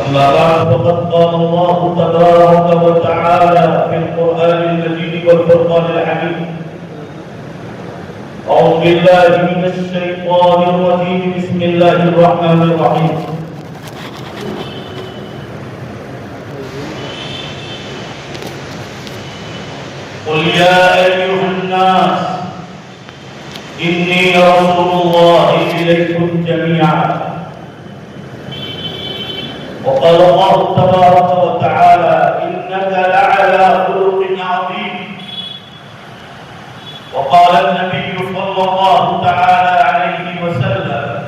أما بعد فقد قال الله تبارك وتعالى في القرآن المجيد والفرقان الحميد أعوذ بالله من الشيطان الرجيم بسم الله الرحمن الرحيم قل يا أيها الناس إني رسول الله إليكم جميعا وقال الله تبارك وتعالى إنك لعلى خلق عظيم وقال النبي صلى الله تعالى عليه وسلم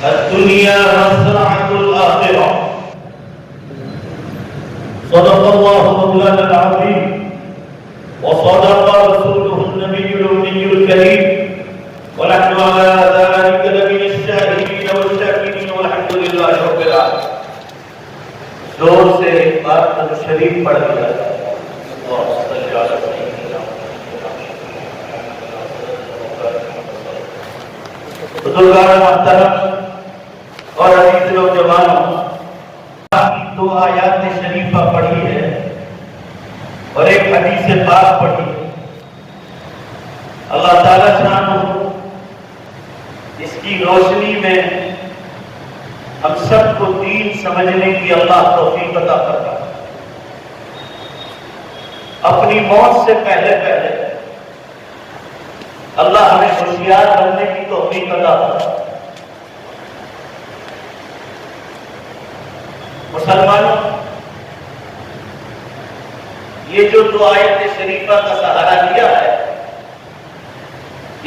الدنيا مزرعة الآخرة صدق الله مولانا العظيم وصدق رسوله النبي الأمي الكريم ونحن على ذلك لمن الشاهدين والشاكرين والحمد لله رب العالمين. زور سے ایک بار درود شریف پڑھ لیا بزرگان محترم اور عزیز نوجوانوں، دو آیات شریفہ پڑھی ہے اور ایک حدیث پاک پڑھی ہے. اللہ تعالیٰ شانہ اس کی روشنی میں ہم سب کو دین سمجھنے کی اللہ توفیق عطا فرمائے. اپنی موت سے پہلے اللہ ہمیں ہوشیار بننے کی توفیق عطا فرمائے. مسلمانوں، یہ جو دو آیت شریفہ کا سہارا لیا ہے،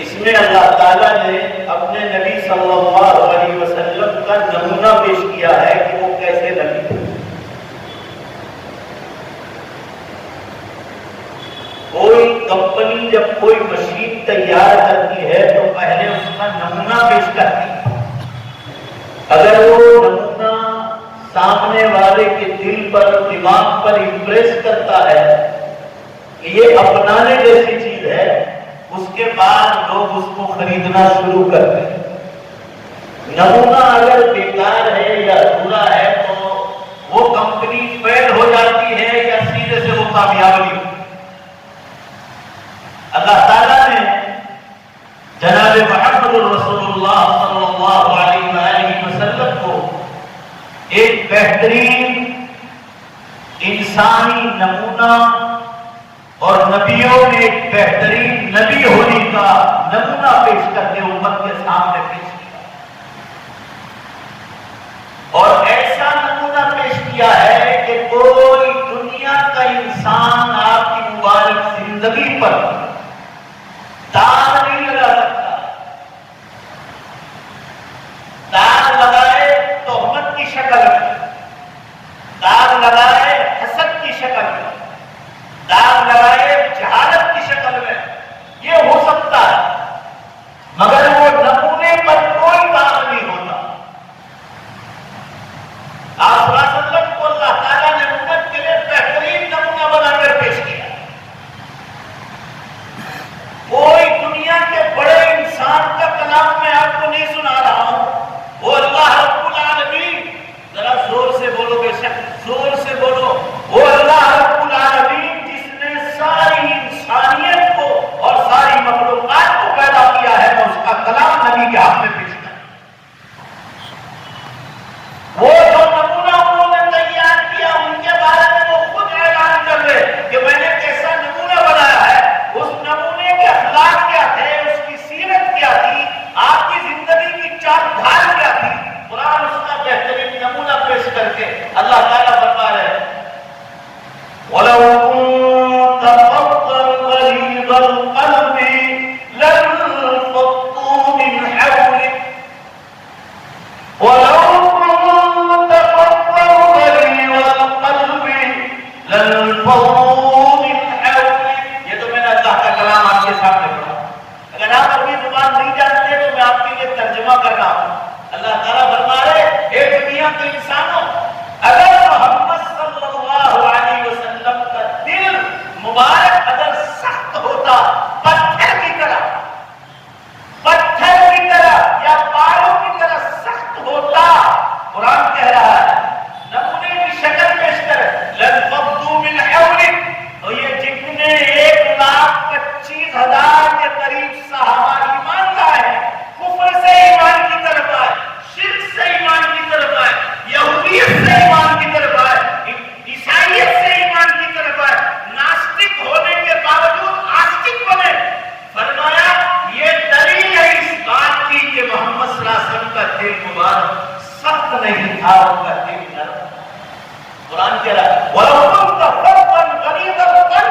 اس میں اللہ تعالیٰ نے اپنے نبی صلی اللہ علیہ وسلم کا نمونہ پیش کیا ہے کہ وہ کیسے نبی تھے. کوئی کمپنی جب کوئی مشین تیار کرتی ہے تو پہلے اس کا نمونہ پیش کرتی ہے. اگر وہ نمونہ سامنے والے کے دل پر دماغ پر امپریس کرتا ہے کہ یہ اپنانے جیسی چیز ہے، اس کے بعد لوگ اس کو خریدنا شروع کرتے ہیں. نمونہ اگر بیکار ہے یا ادھورا ہے تو وہ کمپنی فیل ہو جاتی ہے یا سیدھے سے وہ کامیاب نہیں ہوتی. اللہ تعالیٰ نے جناب محمد رسول اللہ صلی اللہ علیہ وآلہ وسلم کو ایک بہترین انسانی نمونہ اور نبیوں نے ایک بہترین نبی ہونے کا نمونہ پیش کرتے امت کے سامنے پیش کیا، اور ایسا نمونہ پیش کیا ہے کہ کوئی دنیا کا انسان آپ کی مبارک زندگی پر داغ نہیں لگا سکتا. داغ لگائے تہمت کی شکل میں، داغ لگائے حسد کی شکل میں، داغ لگائے جہالت کی شکل میں، یہ ہو سکتا ہے، مگر وہ نمونے پر کوئی داغ نہیں ہوتا. آپ صلی اللہ علیہ وسلم کو اللہ تعالیٰ نے امت کے لیے بہترین نمونہ بنا کر پیش کیا. کوئی دنیا کے بڑے انسان کا کلام میں آپ کو نہیں سنا رہا ہوں، وہ اللہ رب العالمین، ذرا زور سے بولو، بے شک زور سے بولو، وہ اللہ رب العالمین جس نے ساری انسانیت کو اور ساری مخلوقات کو پیدا کیا ہے، میں اس کا کلام نبی کے ہاتھ میں پیش کرتا. وہ جو نمونہ انہوں نے تیار کیا، ان کے بارے میں وہ خود اعلان کر رہے کہ میں نے کیسا نمونہ بنایا ہے. اس نمونے کے اخلاق کیا تھے، اس کی سیرت کیا تھی، آپ کی زندگی کی چال ڈھال کیا تھی، قرآن اس کا بہترین نمونہ پیش کر کے اللہ تعالیٰ فرما رہے ہیں وَلَوْ كُنْتَ فَظًّا غَلِيظَ الْقَلْبِ لَانفَضُّوا مِنْ حَوْلِكَ وَلَوْ كُنْتَ فَظًّا غَلِيظَ الْقَلْبِ لَانفَضُّوا مِنْ حَوْلِكَ. یہ تو میں نے اللہ کا کلام آپ کے سامنے پڑھا. اگر آپ عربی زبان نہیں جانتے تو میں آپ کے لیے ترجمہ کر رہا ہوں. اللہ تعالیٰ فرما رہے اے دنیا کے انسانوں، اگر محمد صلی اللہ علیہ وسلم کا دل مبارک اگر سخت ہوتا، پتھر کی طرح نہیں تھا ان کا دل نرم. قرآن کہہ رہا ہے وَلَوْ كُنْتَ فَظًّا غَلِيظَ الْقَلْبِ،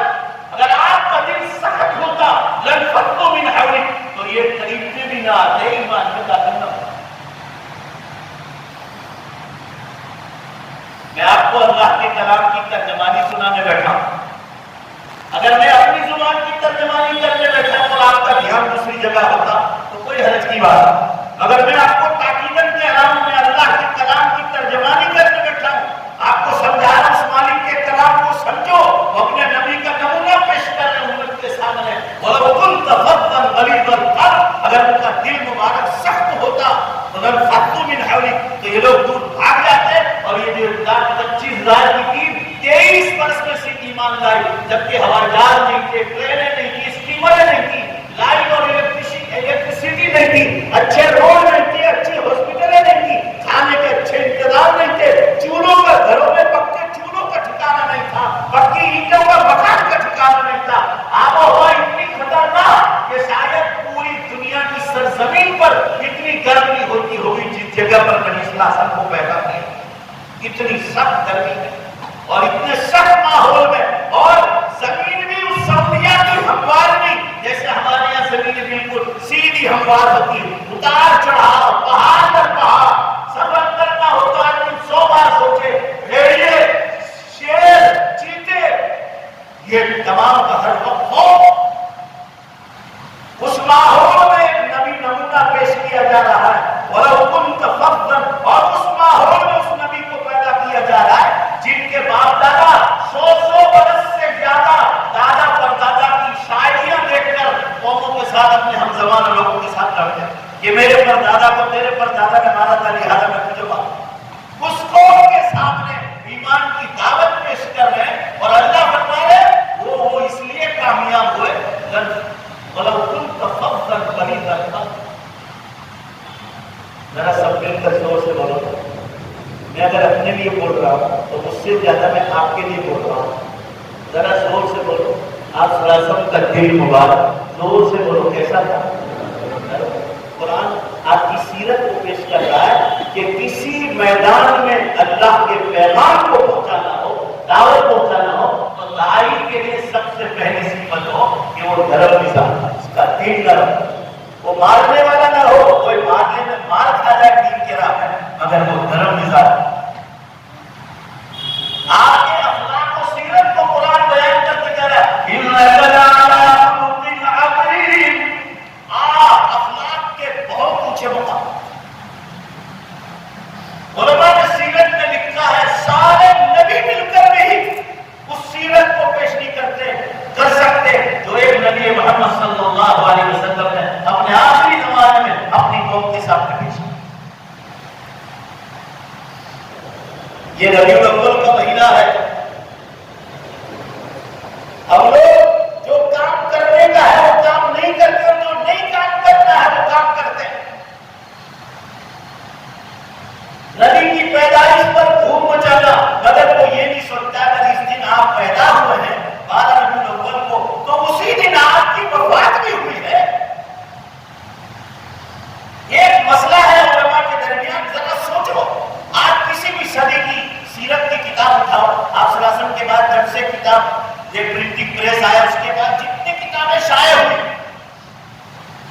اگر آپ کا دل سخت ہوتا لَانفَضُّوا مِنْ حَوْلِكَ تو یہ قریب سے بھی نہ آتے، ایمان میں داخل نہ ہوتے. میں آپ کو اللہ کے کلام کی ترجمانی سنانے بیٹھا ہوں. اگر میں اپنی زبان کی ترجمانی کرنے بیٹھا اور آپ کا دھیان دوسری جگہ ہوتا تو کوئی حرج کی بات نہیں. اگر میں آپ کو تاکیداً کہہ رہا ہوں میں اللہ کے کلام کی ترجمانی کرنے بیٹھا ہوں، آپ کو سمجھا رہا ہوں اس مالک کے کلام کو سمجھو، اپنے نبی کا نمونہ پیش کر رہے ہیں امت کے سامنے. وَلَوْ كُنْتَ فَظًّا غَلِيظَ الْقَلْبِ، اگر ان کا دل مبارک سخت ہوتا تو لَانفَضُّوا مِنْ حَوْلِكَ تو یہ لوگ دور بھاگ جاتے. اور یہ جو 25,000 کی ٹیم 23 برس میں سے ایمان لائی، جبکہ ہوائی جہاز نہیں تھے، ٹرینیں نہیں تھی، اسٹیمریں نہیں تھی، لائٹ اور الیکٹریسٹی نہیں تھی، اچھے روڈ نہیں تھے، اچھی ہاسپٹلیں نہیں تھی، کھانے کے اچھے انتظام نہیں تھے، چولہوں کا گھروں میں پکے چولہوں کا ٹھکانا نہیں تھا، پکی اینٹوں کا مکان کا ٹھکانا نہیں تھا. آب و ہوا اتنی خطرناک کہ شاید پوری دنیا کی سرزمین پر اتنی گرمی ہوتی ہوگی جس جگہ پر نبی صلی اللہ علیہ وسلم کو پیدا کیا. اتنی سخت گرمی ہے اور اتنے سخت ماحول میں، اور زمین بھی اس سعودیہ کی ہموار نہیں جیسے ہمارے یہاں زمین بالکل سیدھی ہموار ہوتی ہے. اتار چڑھاؤ، پہاڑ پر پہاڑ، سفر کرنا ہوتا ہے 100 بار سوچے. بھیڑیے، شیر، چیتے، یہ تمام کا ہر وقت ہو. اس ماحول میں ایک نبی نمونہ پیش کیا جا رہا ہے. وَلَوْ كُنْتَ فَظًّا، اور اس ماحول میں اس نبی کو پیدا کیا جا رہا ہے جن کے باپ دادا 100 برس سے زیادہ دادا پر دادا کی شاعریاں دیکھ کر قوموں کے ساتھ اپنے ہم زمان لوگوں کے ساتھ لڑتے ہیں کہ میرے پر دادا کو تیرے پر دادا نے مارا تھا لہٰذا میں تجھے ماروں. اس قوم کے سامنے ایمان کی دعوت پیش کر رہے ہیں اور اللہ فرما رہے وہ اس لیے کامیاب ہوئے. وَلَوْ كُنْتَ فَظًّا غَلِيظَ الْقَلْبِ، ذرا سب مل کر زور سے بولو. میں اگر اپنے لیے بول رہا ہوں تو مجھ سے زیادہ میں آپ کے لیے بول رہا ہوں. ذرا زور سے بولو. آپ صلی اللہ علیہ وسلم کا دل مبارک، زور سے بولو کیسا تھا. قرآن آپ کی سیرت کو پیش کر رہا ہے کہ کسی میدان میں اللہ کے پیغام کو پہنچانا ہو، دعوت پہنچانا ہو تو داعی کے لیے سب سے پہلی صفت ہو کہ وہ نرم مزاج، اس کا دل نرم، وہ مارنے والا نہ ہو. کوئی مارنے میں مار کھا جائے دین کے راہ میں، مگر وہ نرم مزاج. آپ کے اخلاق و سیرت کو قرآن بیان کرتے کہہ رہا ہے اِنَّكَ لَعَلَىٰ خُلُقٍ عَظِيمٍ. آپ اخلاق کے بہت اونچے مقام. علماء نے سیرت میں لکھا ہے سارے نبی مل کر بھی اس سیرت کو پیش نہیں کر سکتے جو ایک نبی محمد صلی اللہ علیہ وسلم نے اپنے آخری زمانے میں اپنی قوم کے سامنے پیش کی. یہ ربیع الاول کا مہینہ ہے. ہم لوگ جو کام کرنے کا ہے وہ کام نہیں کرتے اور جو نہیں کام کرنا ہے وہ کام کرتے ہیں. نبی کی پیدائش پر دھوم مچانا، مگر وہ یہ نہیں سوچتا اگر اس دن آپ پیدا ہوئے ہیں 12 ربیع الاول کو تو اسی دن آپ کی وفات بھی ہوئی ہے. ایک مسئلہ ہے علماء کے درمیان. ذرا سوچو، آپ کسی بھی صدی کی سیرت کی کتاب اٹھاؤ، آپ صلی اللہ علیہ وسلم کے بعد جب سے کتاب یہ پرنٹنگ پریس آیا اس کے بعد جتنی کتابیں شائع ہوئی،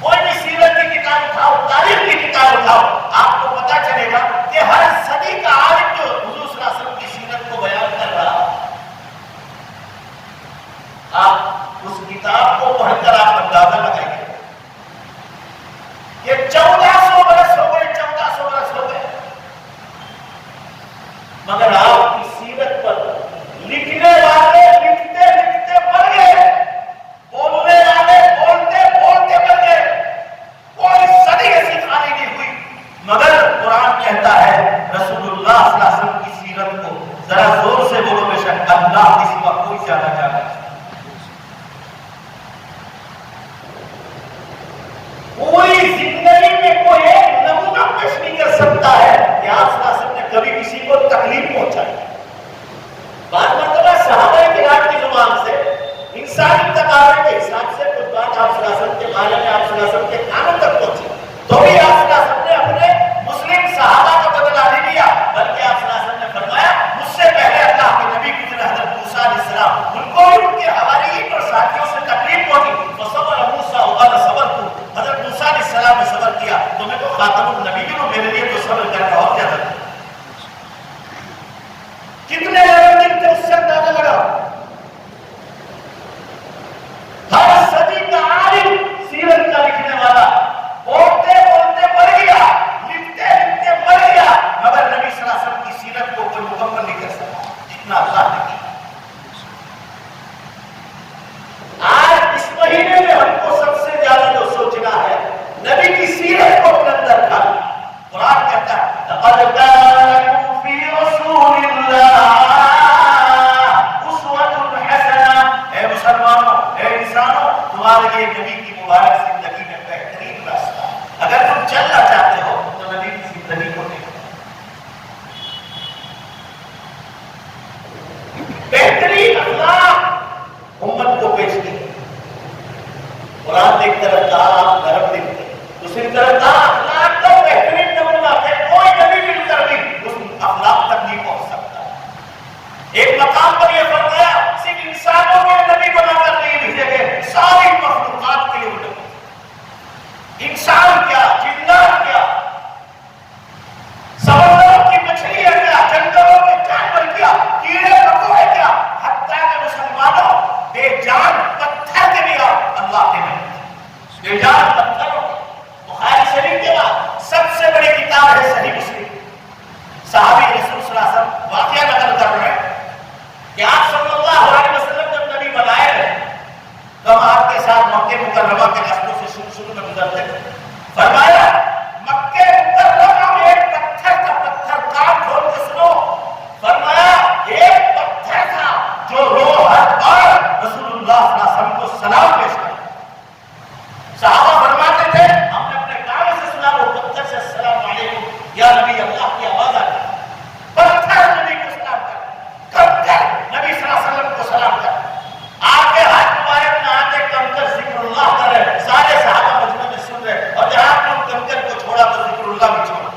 کوئی بھی سیرت کی کتاب اٹھاؤ، تاریخ کی کتاب اٹھاؤ، آپ کو پتا چلے گا کہ ہر صدی کا عالم جو حضور صلی اللہ علیہ وسلم کی سیرت کو بیان کر رہا، آپ اس کتاب کو پڑھ کر آپ اندازہ لگائیے کہ 1400 برس ہو گئے، 1400 برس ہو گئے، مگر آپ کی سیرت پر لکھنے والے لکھتے لکھتے مر گئے، بولنے والے بولتے بولتے مر گئے. کوئی صدی ایسی خالی نہیں ہوئی. مگر قرآن کہتا ہے رسول اللہ صلی اللہ علیہ وسلم کی سیرت کو ذرا زور سے بولو، بے شک اللہ کے سوا کوئی زیادہ جانا ہے. پوری زندگی میں کوئی ایک نمونہ پیش نہیں کر سکتا ہے کہ آپ صلی اللہ علیہ وسلم نے کبھی کسی کو تکلیف پہنچائی. بعض مرتبہ صحابہ کرام کی زبان سے انسانی تقاضے کے حساب سے کچھ بات آپ صلی اللہ علیہ وسلم کے بارے میں، آپ صلی اللہ علیہ وسلم کے کانوں تک پہنچی، تو بھی آپ صلی اللہ علیہ وسلم نے اپنے مسلم صحابہ کا بدلہ نہیں لیا. تمہیں تو خاتم النبی ہو، میرے لیے تو صبر کرنا اور زیادہ تھا. کتنے دن تھے اس سے اندازہ لگا. ہر صدی کا عالم سیرت کا لکھنے والا بولتے بولتے مر گیا، لکھتے لکھتے مر گیا، مگر نبی صلی اللہ علیہ وسلم کی سیرت کو کوئی مکمل نہیں کر سکا جتنا اللہ نے کیا. آج اس مہینے میں ہم کو سب سے زیادہ جو سوچنا ہے نبی کی سیرت کو اپنے اندر ڈال. قرآن کہتا ہے لقد كان لكم في رسول الله اسوة حسنة. اے مسلمانوں، اے انسانوں، تمہارے لیے نبی کی مبارک زندگی میں بہترین راستہ ہے. اگر تم چلنا چاہتے ہو تو نبی کی زندگی کو دیکھو. بہترین اخلاق امت کو پیش کی. قرآن ایک طرف کہا آپ نرم دل تھے، دوسری طرف کہا اخلاق کا بہترین نمونہ ہے. کوئی نبی مل کر بھی اس اخلاق تک نہیں پہنچ سکتا. ایک مقام پر یہ فرمایا صرف انسانوں کے نبی بنا کر نہیں بھیجے گئے، ساری مخلوقات کے لیے وہ نبی. انسان کیا، جنات کیا، سمندروں کی مچھلیاں کیا، جنگلوں کے جانور کیا، کیڑے مکوڑے کیا، حتیٰ کہ مسلمانوں بے جان پتھر کے بھی اللہ کے نبی. بے جان پتھروں کے. بخاری شریف کے بعد سب سے بڑی کتاب ہے صحیح مسلم. صحابی رسول صلی اللہ علیہ وسلم واقعہ نقل کر رہے ہیں کہ آپ صلی اللہ علیہ وسلم جب نبی بنائے گئے تب آپ کے ساتھ مکہ مکرمہ کے رستوں سے شروع میں گزرتے تھے. فرمایا مکہ مکرمہ میں ایک پتھر کا پتھر کان کھول کے سنو. فرمایا ایک پتھر تھا جو روز ہر بار رسول اللہ صلی اللہ علیہ وسلم کو سلام پیش کرتا. صحابہ فرماتے تھے ہم نے اپنے کان سے سنا وہ پتھر سے السلام علیکم یا نبی اللہ کی آواز آتی. پتھر نبی کو سلام کر، کنکر نبی صلی اللہ علیہ وسلم کو سلام کر. آپ کے ہاتھ مبارک میں آتے کنکر ذکر اللہ کر رہے، سارے صحابہ مجمع میں سن رہے، اور جہاں آپ نے کنکر کو چھوڑا تو ذکر اللہ بھی چھوڑا.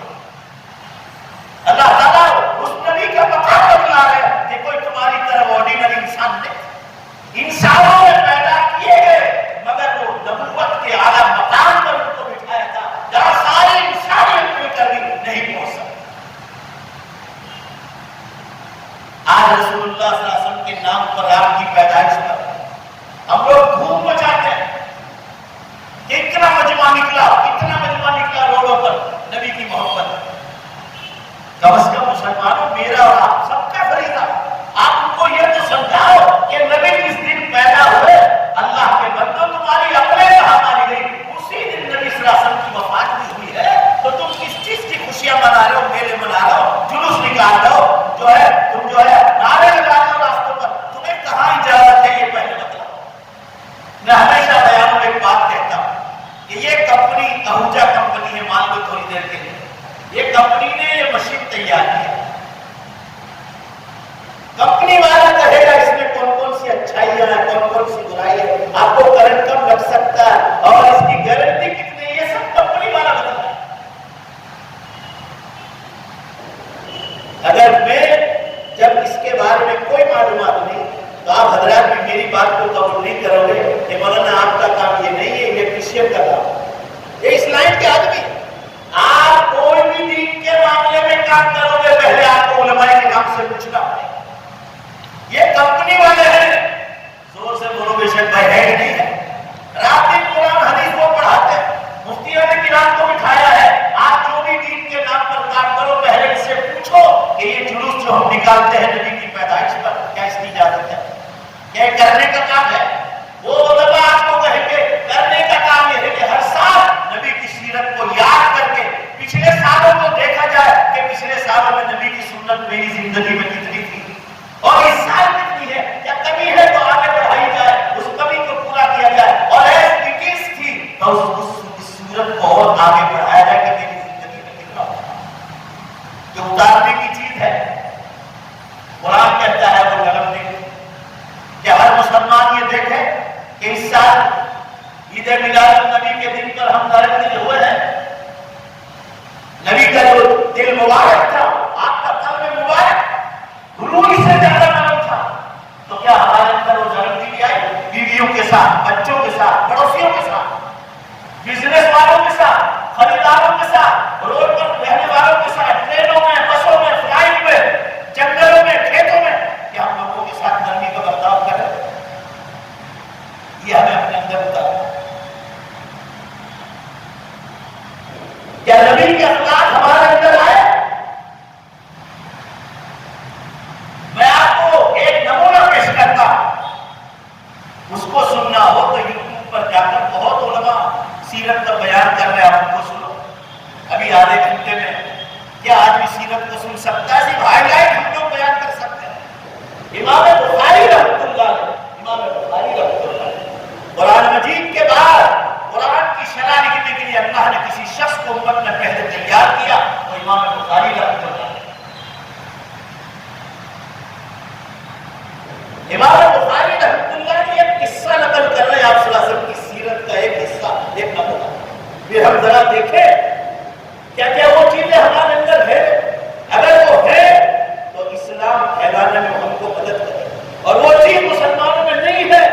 اللہ تعالیٰ اس نبی کا مقام بتلا رہے ہیں کہ کوئی تمہاری طرح آرڈینری انسان نہیں، انسانوں میں پیدا کیے گئے، مگر وہ نبوت کے اعلیٰ مقام پر ان کو بٹھایا تھا جہاں سارے انسانیت مل کر بھی نہیں پہنچ سکتے. آج رسول اللہ صلی اللہ علیہ وسلم کے نام پر آپ کی پیدائش پر ہم لوگ دھوم مچاتے ہیں. اتنا مجمع نکلا روڈوں پر نبی کی محبت. کم از کم مسلمانوں میرا اور آپ سب کا فریضہ آپ ان کو یہ تو سمجھاؤ کہ نبی جس دن پیدا ہوئے اللہ کے بندوں تمہاری عقلیں کہاں ماری گئی. اسی دن نبی صلی اللہ علیہ وسلم کی وفات بھی ہوئی ہے تو تم کس چیز کی خوشیاں منا رہے ہو، میلے منا رہے ہو، جلوس نکال رہے ہو، تم جو ہے نعرے لگا رہے ہو راستوں پر. تمہیں کہاں اجازت ہے یہ پہلے بتلاؤ. میں ہمیشہ بیان میں ایک بات کہتا ہوں کہ یہ کمپنی اہوجا کمپنی ہے، مان لو تھوڑی دیر کے لیے یہ کمپنی نے یہ مشین تیار کی ہے. کمپنی والا کہے گا اس میں کون کون سی اچھائیاں ہیں، کون کون سی برائی ہے، آپ کو کرنٹ کم لگ سکتا ہے اور اس کی گارنٹی کتنی ہے، یہ سب کمپنی والا بتاتا ہے. اگر میں جب اس کے بارے میں کوئی معلومات نہیں تو آپ حضرات بھی میری بات کو قبول نہیں کرو گے کہ مولانا آپ کا کام یہ نہیں ہے، الیکٹریشین کا کام. یہ اس لائن کے آدمی آپ کوئی بھی دین کے معاملے میں کام کرو گے پہلے آپ کو علماء کرام سے پوچھنا پڑے گا. یہ کمپنی والے ہیں، زور سے بولو بے شک بھائی ہے نہیں ہے. رات دن قرآن حدیث کو پڑھاتے ہیں، مفتیوں نے کرام کو بٹھایا ہے. آپ جو بھی دین کے نام پر کام کرو پہلے اس سے پوچھو کہ یہ جلوس جو ہم نکالتے ہیں نبی کی پیدائش پر کیا اس کی اجازت ہے، کیا کرنے کا کام ہے. وہ علماء آپ کو کہیں گے کرنے کا کام یہ ہے کہ ہر سال نبی کی سیرت کو یاد کر کے پچھلے سالوں کو دیکھا جائے کہ پچھلے سالوں میں نبی کی سنت میری زندگی میں کتنی تھی اور اس سال کتنی ہے، یا کمی ہے تو آگے بڑھائی جائے، اس کمی کو پورا کیا جائے، اور ایس بیٹیز تھی تو اس سورت کو اور آگے بڑھایا جائے کہ میری زندگی میں کتنا جو اتارنے کی چیز ہے. قرآن کہتا ہے وہ قلم نہیں کہ ہر مسلمان یہ دیکھے کہ اس سال عید میلاد النبی کے دن پر ہم نرم دل ہوئے ہیں. نبی کا جو دل مبارک تھا، آپ کا قلب مبارک روح سے زیادہ نرم تھا، تو کیا ہمارے اندر وہ نرم دلی آئی؟ بیویوں کے ساتھ، بچوں کے ساتھ، پڑوسیوں کے ساتھ، بزنس والوں کے ساتھ، خریداروں کیا نبی کے اخلاق ہمارے اندر آئے؟ میں آپ کو ایک نمونہ پیش کرتا ہوں، اس کو سننا ہو تو یوٹیوب پر جا کر بہت علماء سیرت کا بیان کر رہے ہیں، آپ کو سنو ابھی آدھے گھنٹے میں۔ کیا آدمی سیرت کو سن سکتا ہے؟ صرف ہائی لائٹ ہم لوگ بیان کر سکتے ہیں۔ امام بخاری رحمۃ اللہ علیہ، امام بخاری رحمۃ اللہ علیہ، قرآن مجید کے بعد قرآن کی شرح لکھنے کے لیے اللہ نے کسی شخص کو امت میں پہلے تیار کیا تو امام بخاری رحمۃ اللہ علیہ۔ امام بخاری رحمۃ اللہ علیہ ایک قصہ نقل کر رہے ہیں آپ صلی اللہ علیہ وسلم کی سیرت کا، ایک حصہ، ایک نمونہ۔ پھر ہم ذرا دیکھیں کیا کیا وہ چیزیں ہمارے اندر ہے، اگر وہ ہے تو اسلام پھیلانے میں ہم کو مدد کرے، اور وہ چیز مسلمانوں میں نہیں ہے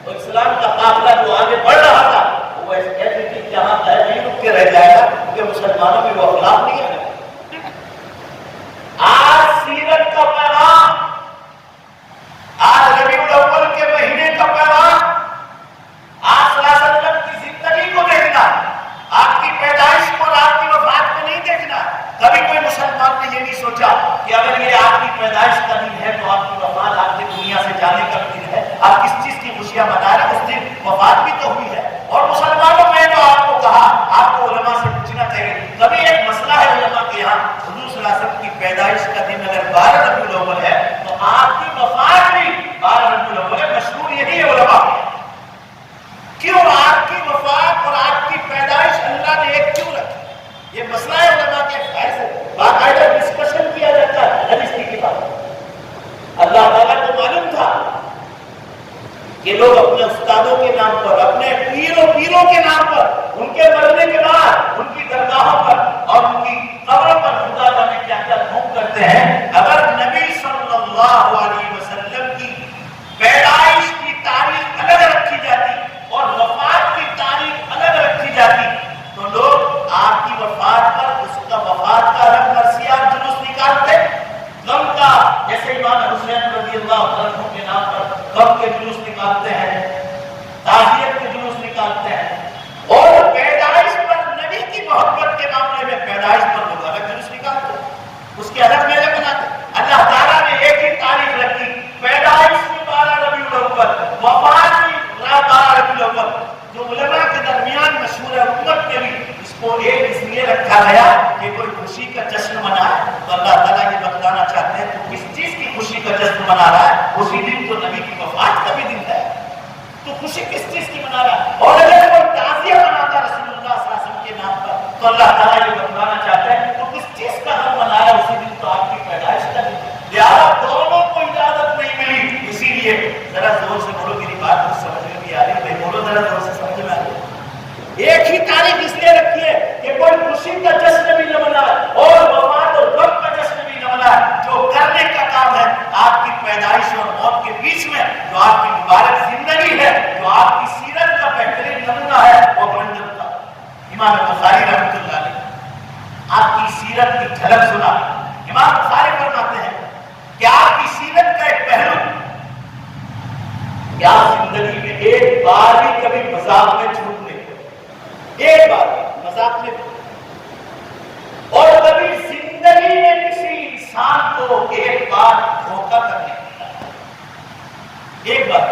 تو اسلام کا قافلہ جو آگے بڑھ رہا تھا وہ ایسی چیز جہاں نہیں رک کے رہ جائے گا، کیونکہ مسلمانوں میں وہ اخلاق نہیں ہے۔ آج سیرت کا پیغام، آج ربیع الاول کے مہینے کا پیغام، آج صلی اللہ علیہ وسلم کی زندگی کو دیکھنا، آپ کی پیدائش کو اور آپ کی وفات کو نہیں دیکھنا۔ کبھی کوئی مسلمان نے یہ نہیں سوچا کہ اگر یہ آپ کی پیدائش کا دن ہے تو آپ کی وفات، آپ کی دنیا سے جانے کا دن ہے، آپ کس چیز کی خوشیاں منا رہے ہیں؟ اس دن وفات بھی تو ہوئی ہے۔ اور مسلمانوں میں تو آپ کو کہا، آپ کو علماء سے پوچھنا چاہیے، کبھی ایک مسئلہ ہے علماء کے یہاں، حضور صلی اللہ علیہ وسلم کی پیدائش کا دن اگر 12 ربیع الاول ہے تو آپ کی وفات بھی 12 ربیع الاول ہے۔ مشہور یہی ہے علماء کے، کیوں آپ کی وفات اور آپ کی پیدائش اللہ نے ایک کیوں رکھی؟ یہ مسئلہ ہے علماء کے، ایسے باقاعدہ ڈسکشن کیا جاتا ہے حدیث کی کتاب۔ اللہ تعالیٰ کو معلوم تھا کہ لوگ اپنے استادوں کے نام پر، اپنے پیروں کے نام پر، ان کے مرنے کے بعد ان کی درگاہوں پر اور ان کی قبروں پر خدا جانے کیا کیا دھوم کرتے ہیں۔ اگر نبی صلی اللہ علیہ وسلم کی پیدائش کی تاریخ الگ رکھی جاتی اور وفات کی تاریخ الگ رکھی جاتی تو لوگ آپ کی وفات پر اس کا وفات کا الگ مرثیہ جلوس نکالتے، غم کا، جیسے امام حسین رضی اللہ عنہ کے نام پر غم کے جلوس نکالتے ہیں، تعزیت کے جلوس نکالتے ہیں، اور پیدائش پر نبی کی محبت کے معاملے میں پیدائش پر لوگ الگ جلوس نکالتے ہیں، اس کے الگ میلے بناتے ہیں۔ اللہ تعالیٰ نے ایک ہی تاریخ رکھی، پیدائش بھی 12 ربیع الاول، وفات بھی 12 ربیع الاول، جو علماء کے درمیان مشہور ہے، امت کے بھی اس کو ایک اس لیے رکھا گیا کہ کوئی خوشی کا جشن منائے۔ تو اللہ تعالیٰ یہ بتلانا چاہتے ہیں تو کس چیز کی خوشی کا جشن منا رہا ہے؟ اسی دن تو نبی کی وفات کا بھی دن ہے، تو خوشی کس چیز کی منا رہا ہے؟ اور اگر کوئی تعزیہ مناتا رسول اللہ صلی اللہ علیہ وسلم کے نام پر تو اللہ تعالیٰ یہ بتلانا چاہتے ہیں تو کس چیز کا ہم منا رہا ہے؟ اسی دن تو آپ کی پیدائش کا دن ہے۔ لہٰذا دونوں کو اجازت نہیں ملی، اسی لیے ذرا زور سے بولو، میری بات کچھ سمجھ میں بھی آ رہی ہے، بولو ذرا زور سے، سمجھ میں آ رہی ہے۔ ایک ہی تاریخ اس لیے رکھی ہے کہ کوئی خوشی کا جشن بھی نہ منائے اور وفات اور غم کا جشن بھی نہ منائے۔ جو کرنے کا کام ہے آپ کی پیدائش اور موت کے بیچ میں جو آپ کی مبارک زندگی ہے، جو آپ کی سیرت کا بہترین نمونہ ہے، وہ بلند کا امام بخاری رحمۃ اللہ علیہ آپ کی سیرت کی جھلک سنا۔ امام بخاری فرماتے ہیں کہ آپ کی سیرت کا ایک پہلو کہ آپ زندگی میں ایک بار بھی کبھی مذاق میں جھوٹ نہیں، ایک بار مذاق میں، اور کبھی زندگی میں کسی انسان کو ایک بار دھوکہ کرنے کی، ایک بار۔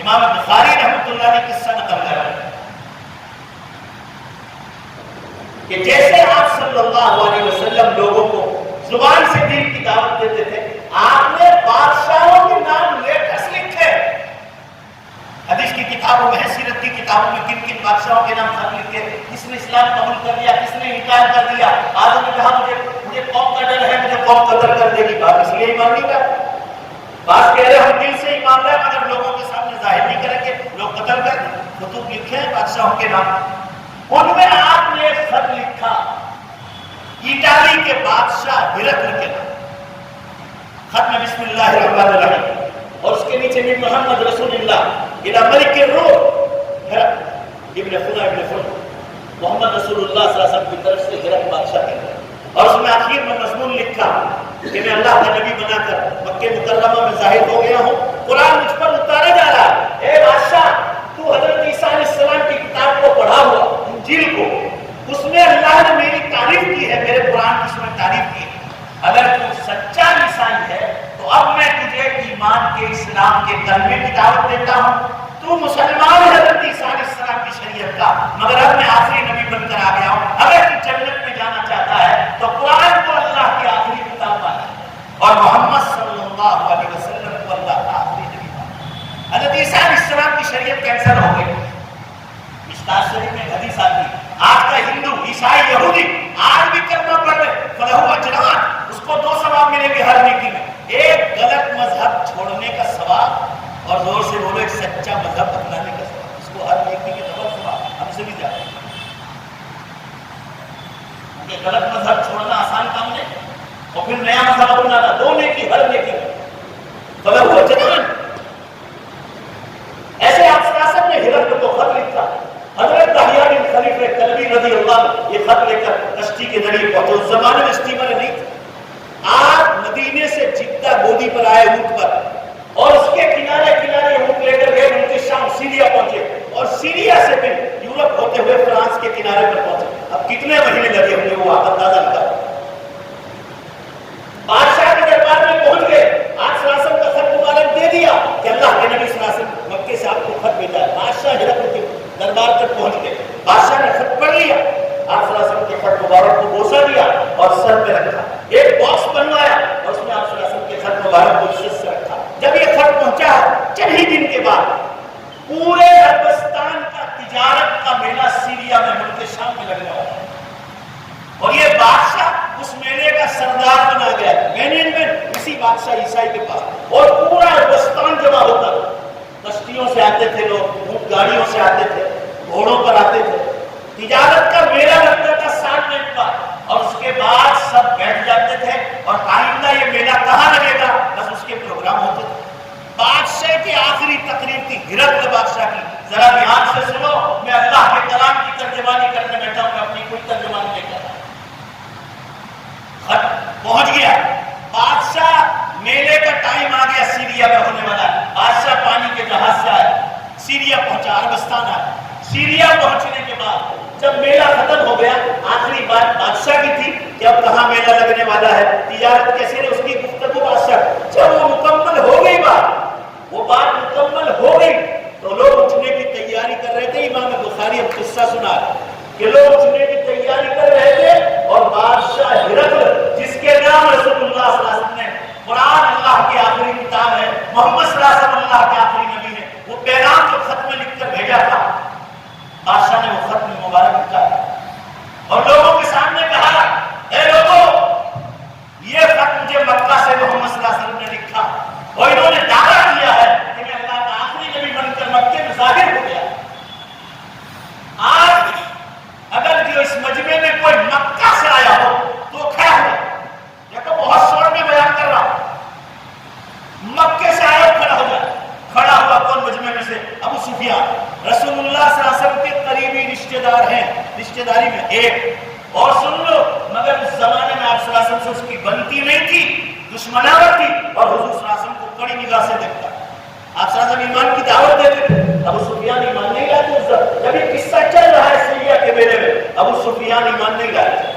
امام بخاری رحمۃ اللہ نے قصہ نقل کر رہے ہیں کہ جیسے آپ صلی اللہ علیہ وسلم لوگوں کو زبان سے دین کی دعوت دیتے تھے، آپ نے بادشاہوں کے نام لیٹس لکھے، حدیث کی کتابوں میں، سیرت کی کتابوں میں کن کن بادشاہوں کے نام خط لکھے، کس نے اسلام قبول کر لیا، کس نے انکار کر دیا۔ آدمی نے کہا مجھے قوم کا ڈر ہے، مجھے قوم قتل کر دے گی، بات اس لیے ایمان نہیں کر، بات کہہ رہے ہم دل سے ایمان رہے مگر لوگوں کے سامنے ظاہر نہیں کریں گے، لوگ قتل کر دیں۔ کتب لکھے ہیں بادشاہوں کے نام، ان میں آپ نے ایک خط لکھا اٹالی کے بادشاہ ہرقل کے نام، خط میں بسم اللہ الرحمن الرحیم، اور اس کے نیچے بھی محمد رسول اللہ الى ملک الروم ہرقل ابن فلان محمد رسول اللہ صلی اللہ علیہ وسلم کی طرف سے ہرقل بادشاہ کے نام، اور اس میں آخر میں مضمون لکھا کہ میں اللہ کا نبی بنا کر مکہ مکرمہ میں ظاہر ہو گیا ہوں، قرآن مجھ پر اتارا جا رہا ہے، اے بادشاہ تو حضرت عیسیٰ علیہ السلام کی کتاب کو پڑھا ہوا، انجیل کو، اس میں اللہ نے میری تعریف کی ہے، میرے قرآن کی اس میں تعریف کی ہے۔ اگر تو سچا عیسائی ہے تو اب میں تجھے ایمان کے، اسلام کے کلمے کی دعوت دیتا ہوں، تو مسلمان ہے حضرت عیسیٰ علیہ السلام کی شریعت کا، مگر اب میں آخری نبی بن کر آ گیا ہوں۔ اگر تو جنت میں جانا چاہتا ہے تو قرآن کو اللہ کی آخری کتاب مانا اور محمد صلی اللہ علیہ وسلم کو اللہ کا آخری نبی مانا۔ حضرت عیسیٰ علیہ السلام کی شریعت کینسل ہو گئی۔ مشکوٰۃ شریف میں حدیث آتی ہے، آج کا ہندو، عیسائی، یہودی آج بھی کلمہ پڑھ رہے، فلہو اجران، اس کو 2 ثواب ملیں گے ہر نیکی میں، ایک غلط مذہب چھوڑنے کا ثواب اور زور سے بولو ایک سچا مذہب اپنانے کا ثواب، اس کو ہر نیکی کے ڈبل ثواب، ہم سے بھی زیادہ۔ کیونکہ غلط مذہب چھوڑنا آسان کام نہیں اور پھر نیا مذہب اپنانا، 2 نیکی ہر نیکی میں، فلہو اجران۔ ایسے آپ سیاست میں ہرقل کو خط لکھا، حضرت داہیہ بن خلیفہ کلبی رضی اللہ عنہ یہ خط لے کر کشتی کے ذریعے پہنچے، اس زمانے میں اسٹیمر نہیں تھے، آپ مدینے سے جدہ گودی پر آئے اونٹ پر، اور اس کے کنارے کنارے اونٹ لے کر گئے ملک شام سیریا پہنچے، اور سیریا سے پھر یورپ ہوتے ہوئے فرانس کے کنارے پر پہنچے۔ اب کتنے مہینے لگے ہوں گے وہ آپ اندازہ لگا۔ بادشاہ کے دربار میں پہنچ گئے، آپ صلی اللہ علیہ وسلم کا خط مبارک دے دیا کہ اللہ کے نبی صلی اللہ علیہ وسلم مکے سے آپ کو خط بھیجا ہے۔ بادشاہ ہرقل کے دربار تک پہنچ گئے، بادشاہ نے خط پڑھ لیا، آپ صلی اللہ علیہ وسلم کے خط مبارک کو بوسہ دیا اور سر پہ رکھا، ایک باکس بنوایا اور اس میں آپ صلی اللہ علیہ وسلم کے خط مبارک کو عزت سے رکھا۔ جب یہ خط پہنچا چند ہی دن کے بعد پورے عربستان کا تجارت کا میلہ سیریا میں ملک شام میں لگنے والا ہے، اور یہ بادشاہ اس میلے کا سردار بنا گیا، مینجمنٹ اسی بادشاہ عیسائی کے پاس، اور پورا عربستان جمع ہوتا، کشتیوں سے آتے تھے لوگ، اونٹ گاڑیوں سے آتے تھے، گھوڑوں پر آتے تھے، تجارت کا میلہ لگتا تھا 60 دن کا، اور اس کے بعد سب بیٹھ جاتے تھے اور آئندہ یہ میلہ کہاں لگے گا بس اس کے پروگرام ہوتے تھے۔ بادشاہ کی آخری تقریر تھی، ہرقل بادشاہ کی، ذرا دھیان سے سنو، میں اللہ کے کلام کی ترجمانی کرنے بیٹھا ہوں، میں اپنی کوئی ترجمانی نہیں کر رہا۔ خط پہنچ گیا، بادشاہ میلے کا ٹائم آ گیا، سیریا میں ہونے والا ہے، بادشاہ پانی کے جہاز سے آیا، سیریا پہنچا، عربستان آیا۔ سیریا پہنچنے کے بعد جب میلہ ختم ہو گیا، آخری بات بادشاہ کی تھی کہ اب کہاں میلہ لگنے والا ہے، تجارت کیسے رہے، اس کی گفتگو بادشاہ، جب وہ مکمل ہو گئی وہ بات مکمل ہو گئی تو لوگ اٹھنے کی تیاری کر رہے تھے۔ امام بخاری اب قصہ سنا کہ لوگ اٹھنے کی تیاری کر رہے تھے، اور بادشاہ ہرقل جس کے نام رسول اللہ صلی اللہ علیہ وسلم نے، قرآن اللہ کی آخری کتاب ہے، محمد صلی اللہ علیہ وسلم اللہ کے آخری نبی ہے، وہ پیغام جو خط میں لکھ کر بھیجا تھا، بادشاہ نے وہ خط میں مبارک لکھا اور لوگوں کے سامنے کہا، اے لوگوں، یہ خط مجھے مکہ سے محمد صلی اللہ علیہ وسلم نے لکھا، اور انہوں نے دعویٰ کیا ہے کہ میں اللہ کا آخری نبی بن کر مکے میں ظاہر ہو گیا۔ آج اگر جو اس مجمع میں کوئی مکہ سے آیا ہو تو کھڑا ہوا، یا تو بہت شور میں بیان کر رہا ہوں، مکے سے آیا کھڑا ہو جائے۔ کھڑا ہوا کون مجمع میں سے؟ ابو سفیان، رسول اللہ صلی اللہ علیہ وسلم کے قریبی رشتہ دار ہیں، رشتہ داری میں ایک، اور سن لو، مگر اس زمانے میں آپ صلی اللہ علیہ وسلم سے اس کی بنتی نہیں تھی، دشمناوٹ تھی، اور حضور صلی اللہ علیہ وسلم کو کڑی نگاہ سے دیکھتا۔ آپ صلی اللہ علیہ وسلم ایمان کی دعوت دیتے تھے، ابو سفیان ایمان نہیں لاتے اس وقت، جب یہ قصہ چل رہا ہے سیریا کے میلے میں، ابو سفیان ایمان نہیں لاتے۔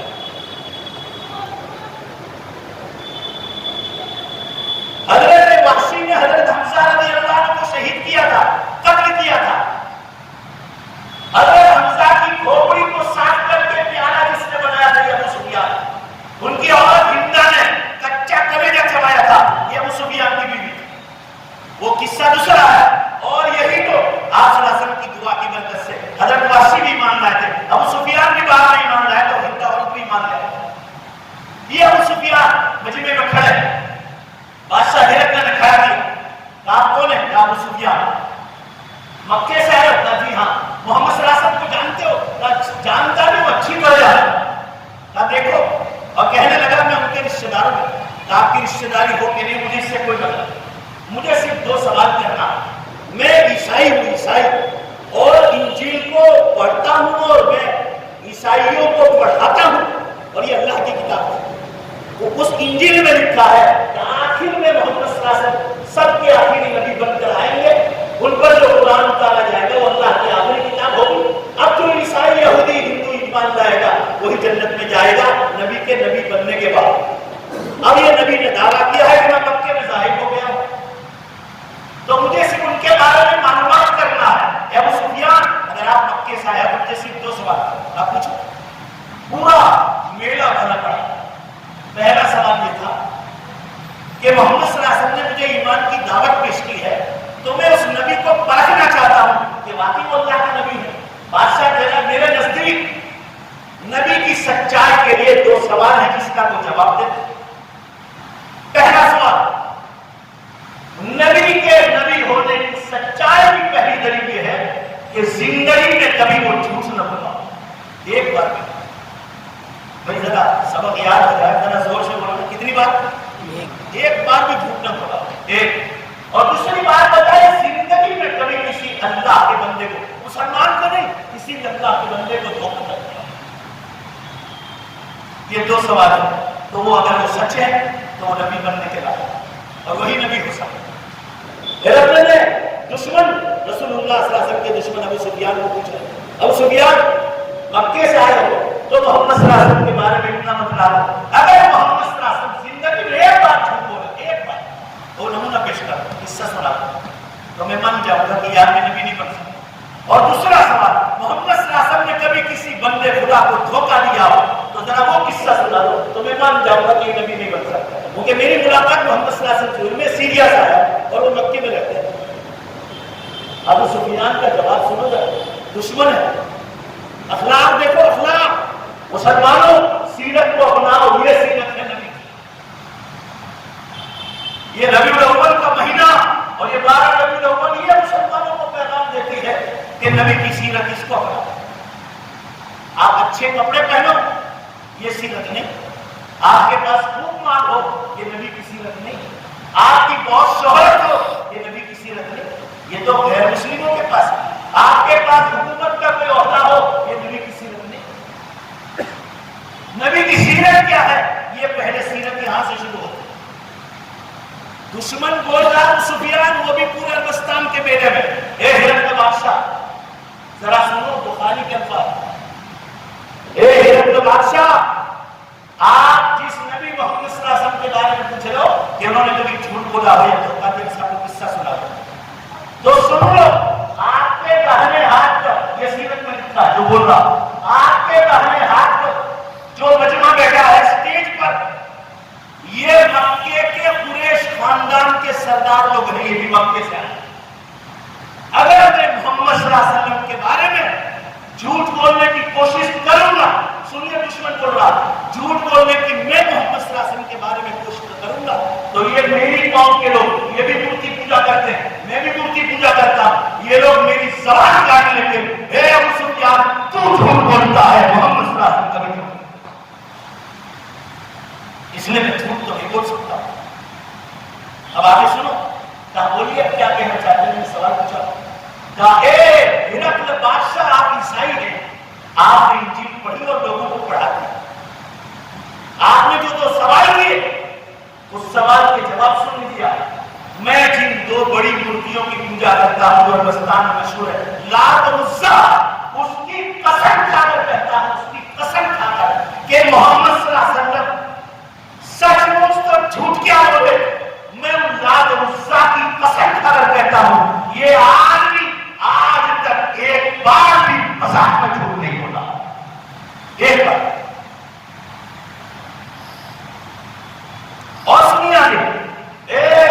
حضرت وحشی نے حضرت حمزہ رضی اللہ عنہ کو شہید کیا تھا، قتل کیا تھا۔ حضرت حمزہ کی کھوپڑی کو صاف کر کے پیالہ جس نے بنایا تھا یہ ابو سفیان، ان کی عورت ہندا نے کچا کلیجہ چبایا تھا، یہ ابو سفیان کی بیوی، وہ قصہ دوسرا ہے۔ اور یہی تو آپ صلی اللہ علیہ وسلم کی دعا کی برکت سے حضرت وحشی بھی مان لائے تھے، ابو سفیان بھی بات نہیں مان لائے تو ہندا عورت بھی مان لائے۔ یہ ابو سفیان مجمع میں کھڑے، بادشاہ ہرقل نے کھڑا کیا، آپ کون ہیں؟ ابو سفیان، مکے سے آئے ہو؟ جی ہاں۔ محمد صلی اللہ علیہ وسلم کو جانتے ہو؟ جانتا بھی ہوں، اچھی طرح جانتا۔ دیکھو، اور کہنے لگا میں ان کے رشتہ داروں میں، آپ کی رشتہ داری ہو کہ نہیں مجھے اس سے کوئی مطلب، مجھے صرف 2 سوال کرنا، میں عیسائی ہوں، عیسائی، اور انجیل کو پڑھتا ہوں اور میں عیسائیوں کو پڑھاتا ہوں، اور یہ اللہ کی کتاب ہے، اس انجیل میں لکھا ہے کہ آخر میں محمد صلی اللہ علیہ وسلم سب کے آخری نبی بن کر آئیں گے، ان پر جو قرآن اتارا جائے گا وہ اللہ کی آخری کتاب ہوگی۔ اب تو عیسائی، یہودی، ہندو ایمان لائے گا وہی جنت میں جائے گا نبی کے نبی بننے کے بعد۔ اب یہ نبی نے دعویٰ کیا ہے کہ میں مکے میں ظاہر ہو گیا ہوں، تو مجھے صرف ان کے بارے میں معلومات کرنا ہے۔ ابو سفیان اگر آپ مکے سے آئے مجھے صرف 2 سوال آپ پوچھو۔ پورا میلہ بھرا پڑا۔ پہلا سوال یہ تھا کہ محمد صلی اللہ علیہ وسلم نے مجھے ایمان کی دعوت پیش کی ہے تو میں اس نبی کو پرکھنا چاہتا ہوں کہ واقعی وہ اللہ کا نبی ہے۔ بادشاہ کہہ رہا میرے نزدیک نبی کی سچائی کے لیے 2 سوال ہیں جس کا وہ جواب دے۔ پہلا سوال، نبی کے نبی ہونے کی سچائی کی پہلی دلیل یہ ہے کہ زندگی میں کبھی وہ جھوٹ نہ بولا۔ ایک بار بھی بھائی ذرا سبق یاد ہو جائے، ذرا زور سے بولنا، کتنی بار؟ ایک بار بھی جھوٹ نہ بولا۔ ایک اور دوسری بات بتائے زندگی میں کبھی کسی اللہ کے بندے کو، مسلمان کو نہیں، کسی اللہ کے بندے کو دھوکہ نہ دیا۔ یہ 2 سوال ہیں، تو وہ اگر وہ سچ ہے تو وہ نبی بننے کے لائق اور وہی نبی ہو سکتا ہے۔ ہرقل نے دشمن رسول اللہ صلی اللہ علیہ وسلم کے دشمن ابو سفیان کو پوچھا، ابو سفیان مکے سے آئے ہو تو محمد صلی اللہ علیہ وسلم کے بارے میں اتنا مطلع ہو، اگر محمد صلی اللہ علیہ وسلم زندگی میں ایک بار جھوٹ بولے، ایک بار وہ نمونہ پیش کر قصہ سنا تو میں مان جاؤں گا کہ یار میں نبی نہیں بن سکتا۔ اور دوسرا سوال، محمد صلی اللہ علیہ وسلم نے کبھی کسی بندے خدا کو دھوکہ دیا ہو تو ذرا وہ قصہ سنا دو تو میں مان جاؤں گا کہ یہ نبی نہیں بن سکتا، کیونکہ میری ملاقات محمد صلی اللہ علیہ وسلم میں سیریا سے آیا اور وہ مکے میں رہتے ہیں۔ ابو سفیان کا جواب سنو ذرا، دشمن ہے، اخلاق دیکھو، اخلاق مسلمانوں سیرت کو اپناؤ، یہ سیرت ہے نبی کی۔ یہ ربیع الاول کا مہینہ اور یہ 12 ربیع الاول یہ مسلمانوں کو پیغام دیتی ہے کہ نبی کی سیرت اس کو اپناؤ۔ آپ اچھے کپڑے پہنو، یہ سیرت نہیں۔ آپ کے پاس خوب مال ہو، یہ نبی کی سیرت نہیں۔ آپ کی بہت شہرت ہو، یہ نبی کی سیرت نہیں، یہ تو غیر مسلموں کے پاس ہے۔ آپ کے پاس حکومت کا کوئی عہدہ ہو، یہ نبی کی سیرت نہیں۔ نبی کی سیرت کیا ہے؟ یہ پہلے سیرت یہاں سے شروع ہوتی ہے۔ دشمن بول رہا ابو سفیان، وہ بھی پورے عربستان کے میلے میں، اے ہرقل بادشاہ ذرا سنو بخاری کے الفاظ، اے ہرقل بادشاہ آپ جس نبی محمد صلی اللہ علیہ وسلم کے بارے میں پوچھ رہے ہو کہ انہوں نے کبھی جھوٹ بولا ہو یا دھوکہ دیا، سب کو قصہ سنا دو تو سن لو۔ آپ کے داہنے ہاتھ پر، یہ سیرت میں لکھا ہے جو بول رہا، آپ کے داہنے ہاتھ پر جو مجمع بیٹھا ہے اسٹیج پر، یہ مکے کے قریش خاندان کے سردار لوگ ہیں، یہ بھی مکے سے آئے۔ اگر میں محمد صلی اللہ علیہ وسلم کے بارے میں جھوٹ بولنے کی کوشش کروں گا، سنیے دشمن بول رہا، جھوٹ بولنے کی میں محمد صلی اللہ علیہ وسلم کے بارے میں کوشش کروں گا تو یہ میری قوم کے لوگ، یہ بھی مورتی پوجا کرتے ہیں، میں بھی مورتی پوجا کرتا ہوں، یہ لوگ میری زبان کاٹ لیں گے، اے ابو سفیان تو جھوٹ بولتا ہے، محمد صلی اللہ علیہ وسلم کبھی جھوٹ، اس لیے میں جھوٹ تو نہیں بول سکتا۔ اب آگے سنو، کہا بولیے کیا کہنا چاہتے ہیں؟ میں سوال پوچھا، کہا اے ہرقل بادشاہ آپ عیسائی ہیں، آپ نے انجیل پڑھی اور لوگوں کو پڑھاتے ہیں، آپ نے جو 2 سوال کیے اس سوال کے جواب سن لیا۔ میں جن 2 بڑی مورتیوں کی پوجا کرتا ہوں جو عربستان میں مشہور ہے، لات اور عزا، اس کی قسم کھا کر کہتا ہوں، اس کی قسم کھا کر کہ محمد صلی اللہ علیہ وسلم سچ مچ تو جھوٹ کیا بولے، میں ان لات اور عزا کی قسم کھا کر کہتا ہوں یہ آدمی آج تک ایک بار بھی مذاق میں جھوٹ نہیں بولا، ایک بار۔ اور سنیے آگے، اے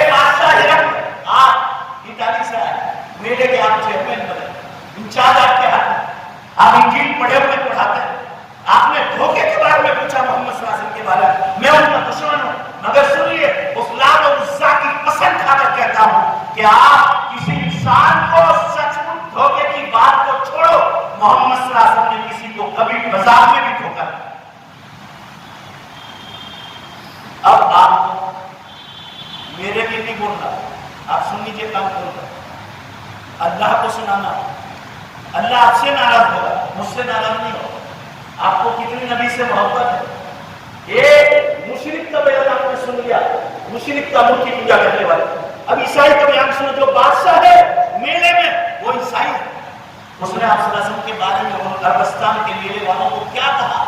بادشاہ ہرقل، آپ اٹالی سے آئے، میلے کے آپ چیئرمین بنے، انچارج آپ کے ہاتھ میں، آپ انجیل پڑھے ہوئے پڑھاتے ہیں، آپ نے دھوکے کے بارے میں پوچھا محمد صلی اللہ علیہ وسلم کے بارے میں ان کا دشمن ہوں، مگر سنیے اس لات اور عزا کی قسم کھا کر کہتا ہوں کہ آپ کسی انسان کو سچ مچ دھوکے کی بات کو چھوڑو، محمد صلی اللہ علیہ وسلم نے کسی کو کبھی مذاق میں بھی دھوکا نہیں۔ اب آپ میرے لیے نہیں بول رہا، آپ سن لیجیے کام بول رہا، اللہ کو سنانا، اللہ آپ سے ناراض ہوگا، مجھ سے ناراض نہیں ہوگا۔ آپ کو کتنی نبی سے محبت ہے؟ ایک مشرک کا بیان آپ نے سن لیا، مشرک کا مورتی پوجا کرنے والے۔ اب عیسائی کا بیان سنو، جو بادشاہ ہے میلے میں وہ عیسائی ہے، اس نے آپ صلی اللہ علیہ وسلم کے بارے میں عربستان کے میلے والوں کو کیا کہا؟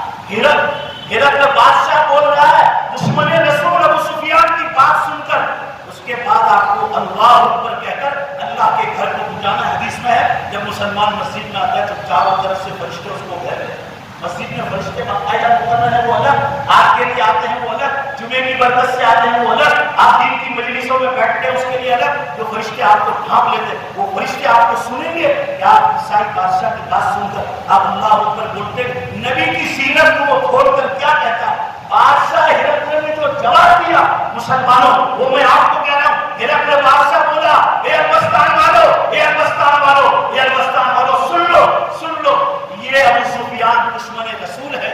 ہرقل بادشاہ بول رہا ہے، دشمن رسول ابو سفیان کی بات سن کر اس کے بعد آپ کو اللہ اکبر کہہ کر اللہ کے گھر کو پہنچانا۔ حدیث میں ہے جب مسلمان مسجد میں آتا ہے تو چاروں طرف سے فرشتے اس کو گھیر لیتے ہیں۔ مسجد میں فرشتے باقاعدہ مقرر ہے وہ الگ، آپ کے لیے آتے ہیں وہ الگ، جمعے کی برکت سے آتے ہیں وہ الگ، آپ دین کی مجلسوں میں بیٹھتے ہیں اس کے لیے الگ، جو فرشتے آپ کو ڈھانپ لیتے ہیں وہ فرشتے آپ کو سنیں گے کہ آپ عیسائی بادشاہ کی بات سن کر آپ اللہ اکبر بولتے ہیں۔ نبی کی سیرت کو وہ کھول کر کیا کہتا ہے؟ بادشاہ ہرقل نے جو جواب دیا مسلمانوں، وہ میں آپ کو کہہ رہا ہوں۔ ہرقل بادشاہ بولا، اے عربستان والو، اے عربستان والو، اے عربستان والو، سن لو سن لو، یہ ابو سفیان دشمن رسول ہے،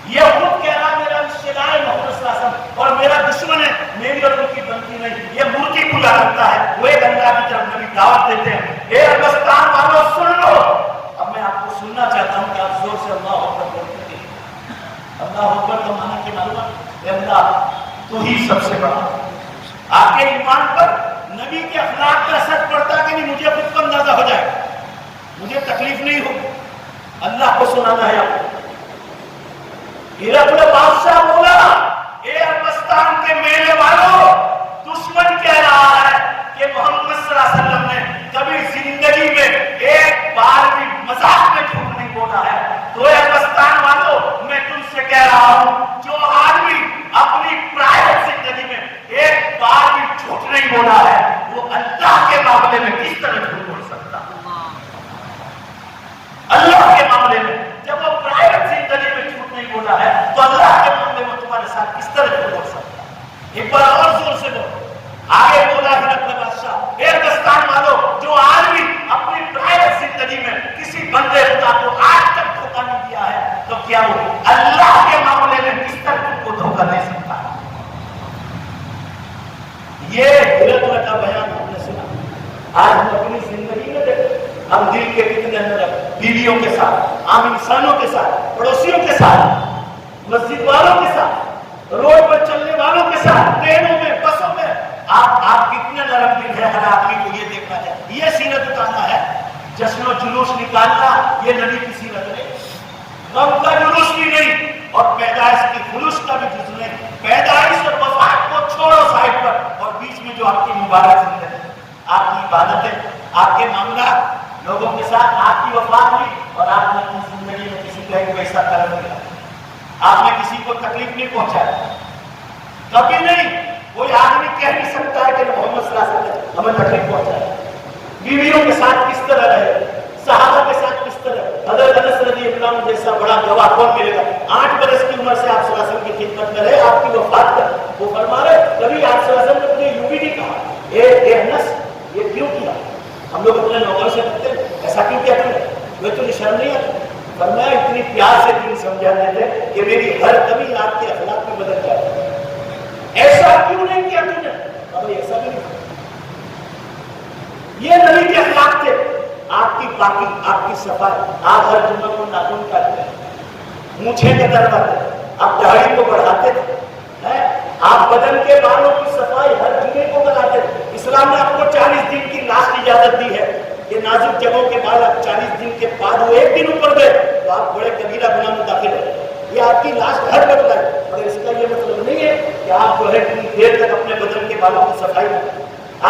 یہ خود کہہ رہا میرا رشتہ ہے محمد صلی اللہ علیہ وسلم اور میرا دشمن ہے، میری اور ان کی بنتی نہیں، یہ مورتی پوجا کرتا ہے، وہ ایک اللہ کی طرف نبی دعوت دیتے ہیں۔ اے عربستان والو سن لو، اب میں آپ کو سننا چاہتا ہوں کہ آپ زور سے اللہ اکبر بولتے ہیں۔ اللہ اکبر کا معنی کہ معلوم ہے اللہ تو ہی سب سے بڑا۔ آپ کے ایمان پر نبی کے اخلاق کا اثر پڑتا کہ نہیں مجھے خود کو اندازہ ہو جائے، مجھے تکلیف نہیں ہوگی، اللہ کو سنانا ہے آپ کو۔ ہرقل بادشاہ بولا، اے عربستان کے میلے والوں، دشمن کہہ رہا ہے کہ محمد صلی اللہ علیہ وسلم نے کبھی زندگی میں ایک بار بھی مذاق میں جھوٹ نہیں بولا ہے، تو اے عربستان والوں میں تم سے کہہ رہا ہوں جو آدمی اپنی پرائیویٹ زندگی میں ایک بار بھی جھوٹ نہیں بولا ہے وہ اللہ کے معاملے میں کس طرح جھوٹ بول سکتا؟ اللہ کے معاملے میں جب وہ پرائیویٹ زندگی میں جھوٹ نہیں بولا ہے تو اللہ کے معاملے میں تمہارے ساتھ کس طرح جھوٹ بول سکتا؟ ایک بار اور زور سے بولو۔ آگے بولا ہرقل بادشاہ، اے عربستان والوں جو آدمی اپنی پرائیویٹ زندگی میں کسی بندے خدا کو آج تک دھوکہ نہیں دیا ہے تو کیا وہ اللہ کے معاملے میں کس طرح تم کو دھوکہ دے سکتا ہے؟ یہ ہرقل کا بیان ہم نے سنا۔ آج ہم اپنی زندگی میں دیکھیں، ہم دل کے کتنے اندر بیویوں کے ساتھ، عام انسانوں کے ساتھ، پڑوسیوں کے ساتھ، مسجد والوں کے ساتھ، روڈ پر چلنے والوں کے ساتھ، ٹرینوں میں، بسوں میں، آپ کتنے نرم دل ہے۔ ہر آدمی کو یہ دیکھنا ہے، یہ سیرت اتارنا ہے۔ جشن و جلوس نکالنا یہ نبی کی سیرت نہیں، غم کا جلوس بھی نہیں اور پیدائش کی خلوص کا بھی جلوس نہیں۔ پیدائش اور وفات کو چھوڑو سائڈ پر، اور بیچ میں جو آپ کی مبارک زندگی، آپ کی عبادتیں، آپ کے معاملات لوگوں کے ساتھ، آپ کی وفات ہوئی اور آپ نے اپنی زندگی میں کسی کا ایک ویسا کرم کیا، آپ نے کسی کو تکلیف نہیں پہنچایا، کبھی نہیں۔ کوئی آدمی کہہ نہیں سکتا ہے کہ محمد صلی اللہ علیہ وسلم ہمیں تکلیف پہنچایا۔ بیویوں کے ساتھ کس طرح رہے، صحابہ کے ساتھ کس طرح، حضرت انس رضی اللہ عنہ جیسا بڑا گواہ کون ملے گا؟ 8 برس کی عمر سے آپ صلی اللہ علیہ وسلم کی خدمت میں رہے، آپ کی وفات تک وہ فرما رہے کبھی آپ صلی اللہ علیہ وسلم نے مجھے یوں بھی نہیں کہا اے انس یہ کیوں کیا؟ ہم لوگ اپنے نوکر سے کہتے ہیں ایسا کیوں کیا تم نے، تو شرم نہیں آتی؟ فرمایا اتنی پیار سے دین سمجھا دیتے کہ میری ہر کمی آپ کے اخلاق میں بدل جائے۔ ایسا کیوں نہیں کیا تم نے؟ ایسا بھی نہیں، یہ نبی کے اخلاق تھے۔ آپ کی پاکی، آپ کی صفائی، آپ ہر جمعہ کو ناخن کاٹتے ہیں، مونچھیں کترواتے ہیں، آپ داڑھی کو بڑھاتے تھے، آپ بدن کے بالوں کی صفائی ہر جمعے کو بناتے تھے۔ اسلام نے آپ کو 40 دن کی لاسٹ اجازت دی ہے کہ نازک جگہوں کے بعد آپ 40 دن کے بعد وہ ایک دن اوپر گئے تو آپ بڑے کبیرہ گناہ میں داخل ہو، یہ آپ کی لاسٹ ہر بدلا ہے۔ مگر اس کا یہ مطلب نہیں ہے کہ آپ جو ہے اتنی دیر تک اپنے بدن کے بالوں کی صفائی کریں۔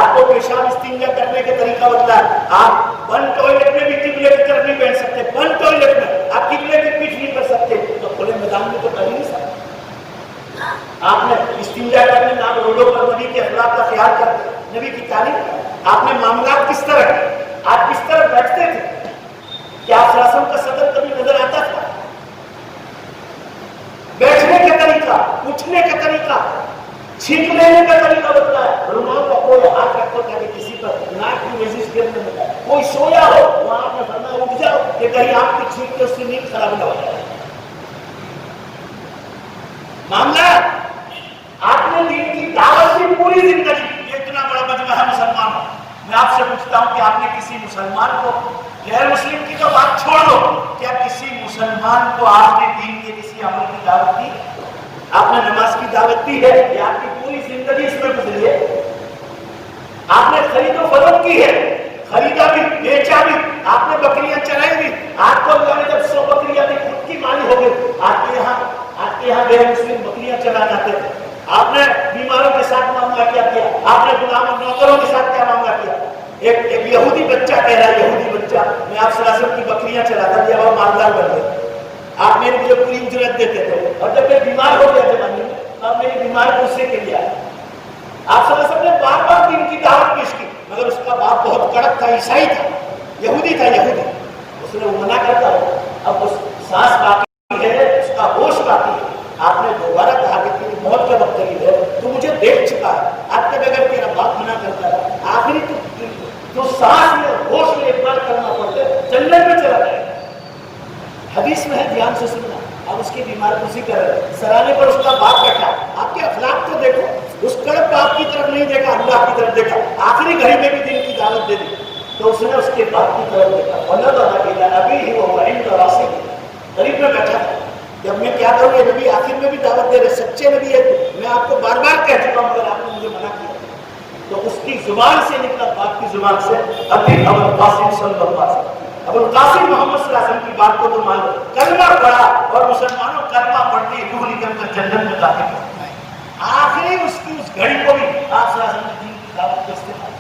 آپ کو پیشاب استنجا کرنے کے طریقہ بدلا ہے، آپ بند ٹوائلٹ میں بھی قبلے کی طرف نہیں بیٹھ سکتے، بند ٹوائلٹ میں آپ قبلے کی پیچھ نہیں کر سکتے، تو کھلے میدان میں تو کر ہی نہیں سکتے۔ آپ نے استنجا کرنے میں آپ روڈوں پر نبی کے اخلاق کا خیال کرتے، نبی کی تعلیم، آپ نے معاملات کس طرح، آپ کس طرح بیٹھتے تھے، کیا آپ صلی اللہ علیہ وسلم کا صدر کبھی نظر آتا تھا؟ بیٹھنے کا طریقہ، اٹھنے کا طریقہ، چھینک لینے کا طریقہ بتتا ہے۔ رومال کا کوئی ہاتھ رکھو تاکہ کسی پر ناک کی ورزش گرنے میں، کوئی سویا ہو وہاں آپ نے فرمایا اٹھ جاؤ کہ کہیں آپ کی چھینک کے اس سے نیند خراب نہ ہو جائے۔ معاملہ آپ نے دین کی دعوت کی پوری زندگی، یہ اتنا بڑا مجمع ہے مسلمان، میں آپ سے پوچھتا ہوں کہ آپ نے کسی مسلمان کو، غیر مسلم کی تو بات چھوڑ دو، کیا کسی مسلمان کو آپ نے دین کے کسی عمل کی دعوت دی؟ آپ نے نماز کی دعوت دی ہے یا آپ کی پوری زندگی اس میں گزری ہے؟ آپ نے خرید و فروخت کی ہے، خریدا بھی بیچا بھی, آپ نے بکریاں چرائی بھی, آپ کو اللہ نے جب 100 بکریاں دی خود کی مالی ہو گئی. آپ کے یہاں غیر مسلم بکریاں چلا جاتے تھے, آپ نے بیماروں کے ساتھ معاملہ کیا کیا, آپ نے غلاموں نوکروں کے ساتھ کیا معاملہ کیا. ایک یہودی بچہ کہہ رہا ہے, یہودی بچہ, میں آپ صلی اللہ علیہ وسلم کی بکریاں چلاتا تھا اور مالدار بن گئے, آپ میرے مجھے پوری اجرت دیتے تھے, اور جب میں بیمار ہو گیا زمانے میں آپ میری بیمار غصے کے لیے آئے. آپ صلی اللہ علیہ وسلم نے بار بار دین کی دعوت پیش کی, مگر اس کا باپ بہت کڑک تھا, عیسائی تھا, یہودی تھا, یہودی. اس نے منع کرتا ہو, اب اس سانس باقی ہے, اس کا ہوش باقی ہے, آپ نے دوبارہ کہا کہ تیری موت کا وقت قریب ہے, تو مجھے دیکھ چکا ہے, اب تک اگر تیرا باپ منع کرتا ہے, آخری تو سانس میں ہوش میں اقبال کرنا پڑتا ہے, جنت میں چلا جائے. حدیث میں ہے, دھیان سے سننا. اب اس کی بیمار کسی کر رہے, سرانے پر اس کا باپ بیٹھا, آپ کے اخلاق تو دیکھو, اس کڑک باپ کی طرف نہیں دیکھا, اللہ کی طرف دیکھا, آخری گھڑی میں بھی دین کی دعوت دے دی, تو اس نے اس کے باپ کی طرف دیکھا, ابھی ہی وہ غریب میں بیٹھا تھا. جب میں کیا کروں, یہ نبی آخر میں بھی دعوت دے رہے, سچے نبی ہے, میں آپ کو بار بار کہہ چکا ہوں, مگر آپ نے مجھے منع کیا. تو اس کی زبان سے نکلا, باپ کی زبان سے, ابھی ابو القاسم صلی اللہ علیہ وسلم, ابو القاسم محمد صلی اللہ علیہ وسلم کی بات کو تو مانو, کلمہ پڑھا, اور مسلمانوں کلمہ پڑھتی روح نکل کر جنت میں داخل کرتا ہے. آخری اس کی اس گھڑی کو بھی آپ صلی اللہ علیہ وسلم نے دین کی دعوت کو استعمال.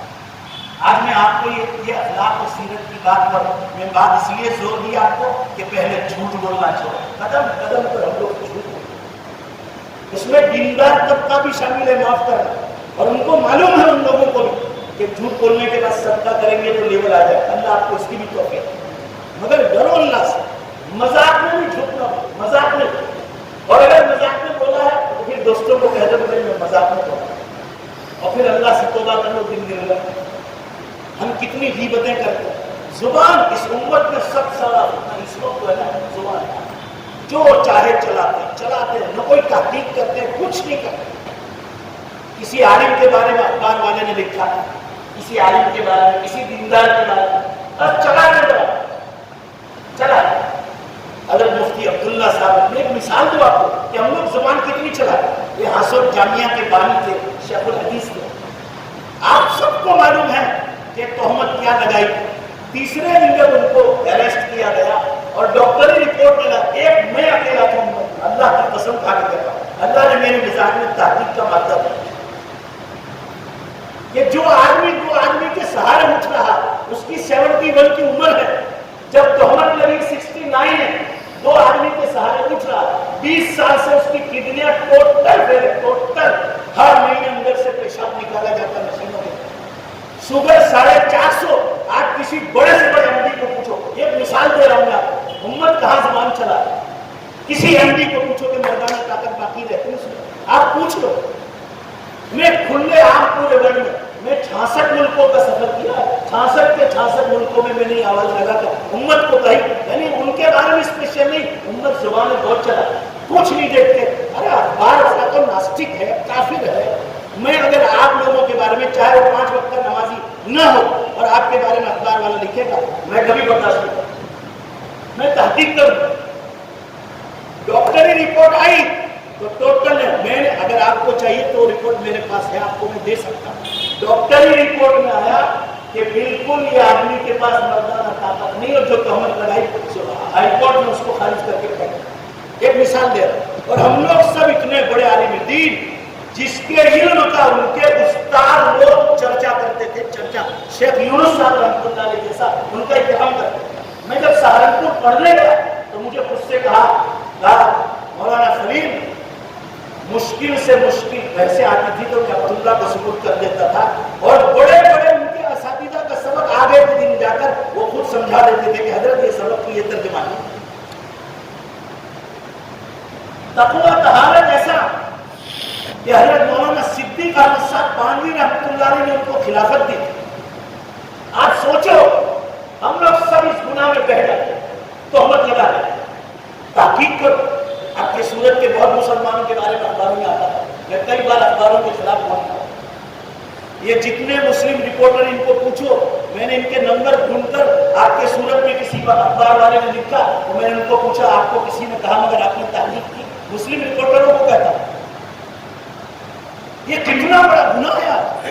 آج میں آپ کو یہ اخلاق اور سیرت کی بات پر میں بات اس لیے زور دی آپ کو کہ پہلے جھوٹ بولنا چھوڑو, قدم قدم پر ہم لوگ جھوٹ بولتے, اس میں دیندار طبقہ بھی شامل ہے, معاف کرنا, اور ان کو معلوم ہے, ان لوگوں کو بھی, کہ جھوٹ بولنے کے بعد صدقہ کریں گے تو لیول آ جائے. اللہ آپ کو اس کی بھی توفیق, مگر ڈرو اللہ سے, مذاق میں بھی جھوٹ نہ ہو, مذاق میں, اور اگر مذاق میں بولا ہے تو پھر دوستوں کو کہہ دو کہ میں مذاق میں بولا, اور پھر اللہ سے توبہ کر لو دن دن. ہم کتنی غیبتیں کرتے ہیں, زبان اس امت میں سب سارا اس وقت ہے نا, زبان جو چاہے چلاتے ہیں, نہ کوئی تحقیق کرتے ہیں, کچھ نہیں کرتے. کسی عالم کے بارے میں اخبار والے نے لکھا, کسی عالم کے بارے میں, کسی دیندار کے بارے میں, بس چلا. اگر مفتی عبداللہ صاحب نے ایک مثال دو آپ کو کہ ہم لوگ زبان کتنی چلائے. یہ حاصل جامعہ کے بانی تھے, شیخ الحدیث تھے, آپ سب کو معلوم ہے کہ تہمت کیا لگائی. تیسرے دن جب ان کو اریسٹ کیا گیا اور ڈاکٹری رپورٹ ملا, ایک میں اکیلا تھا, اللہ کی قسم کھا کے کہتا ہوں, اللہ نے میرے مزاج میں تحقیق کا مادہ دیا کہ جو آدمی دو آدمی کے سہارے اٹھ رہا, اس کی 71 کی عمر ہے, جب تہمت لگی 69 ہے, دو آدمی کے سہارے اٹھ رہا, 20 سال سے اس کی کڈنیاں ٹوٹل فیل ہے, ٹوٹل, ہر مہینے اندر سے پیشاب نکالا جاتا مشینوں میں, شوگر 450. آج کسی بڑے سے بڑے ایم ڈی کو پوچھو, ایک مثال دے رہا ہوں میں آپ کو, امت کہاں زبان چلا ہے, کسی ایم ڈی کو پوچھو کہ مردانہ طاقت باقی رہتی ہے, آپ پوچھ لو. میں کھلے عام پورے ورلڈ میں 66 ملکوں کا سفر کیا, 66 کے 66 ملکوں میں نے آواز لگا کر امت کو کہی, یعنی ان کے بارے میں اسپیشل نہیں, امت زبان میں بہت چلا, کچھ نہیں دیکھتے. ارے اخبار والا تو ناسٹک ہے, کافر ہے. میں اگر آپ لوگوں کے بارے میں, چاہے وہ 5 وقت کا نمازی نہ ہو, اور آپ کے بارے میں اخبار والا لکھے گا, میں کبھی برداشت نہیں کروں, میں تحقیق کروں. ڈاکٹری رپورٹ آئی تو ٹوٹل ہے, میں نے, اگر آپ کو چاہیے تو رپورٹ میرے پاس ہے, آپ کو میں دے سکتا ہوں. ڈاکٹری رپورٹ میں آیا کہ بالکل یہ آدمی کے پاس مردانہ طاقت نہیں, اور جو تہمت لگائی ہائی کورٹ نے اس کو خارج کر کے پڑھا. ایک مثال دے رہا ہوں. اور ہم لوگ سب اتنے بڑے عالم دین, جس کے علم کا ان کے استاد لوگ چرچا کرتے تھے, چرچا, شیخ یونس صاحب رحمۃ اللہ علیہ جیسا, ان کا احترام کرتے تھے. میں جب سہارنپور پڑھنے گیا تو مجھے خود سے کہا مولانا خلیل, مشکل سے مشکل ویسے آتی تھی تو میں عبداللہ کو سپرد کر دیتا تھا, اور بڑے بڑے ان کے اساتذہ کا سبق آگے کے دن جا کر وہ خود سمجھا دیتے تھے کہ حضرت یہ سبق کی یہ ترجمہ نہیں. تقویٰ طہارت ایسا کہ حضرت مولانا صدیق احمد صاحب بانوی رحمۃ اللہ علیہ نے ان کو خلافت دی. آج سوچو ہم لوگ سب اس گناہ میں بہہ جاتے, تہمت لگا رہے ہیں. تحقیق کرو, آپ کے سورت کے بہت مسلمانوں کے بارے میں اخباروں میں آتا ہے, میں کئی بار اخباروں کے خلاف پہنچا. یہ جتنے مسلم رپورٹر, ان کو پوچھو, میں نے ان کے نمبر ڈھونڈ کر آپ کے سورت میں کسی اخبار والے نے لکھا تو میں نے ان کو پوچھا آپ کو کسی نے کہا مگر آپ نے تحقیق کی, مسلم رپورٹروں کو کہتا. یہ کتنا بڑا گناہ ہے.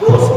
200,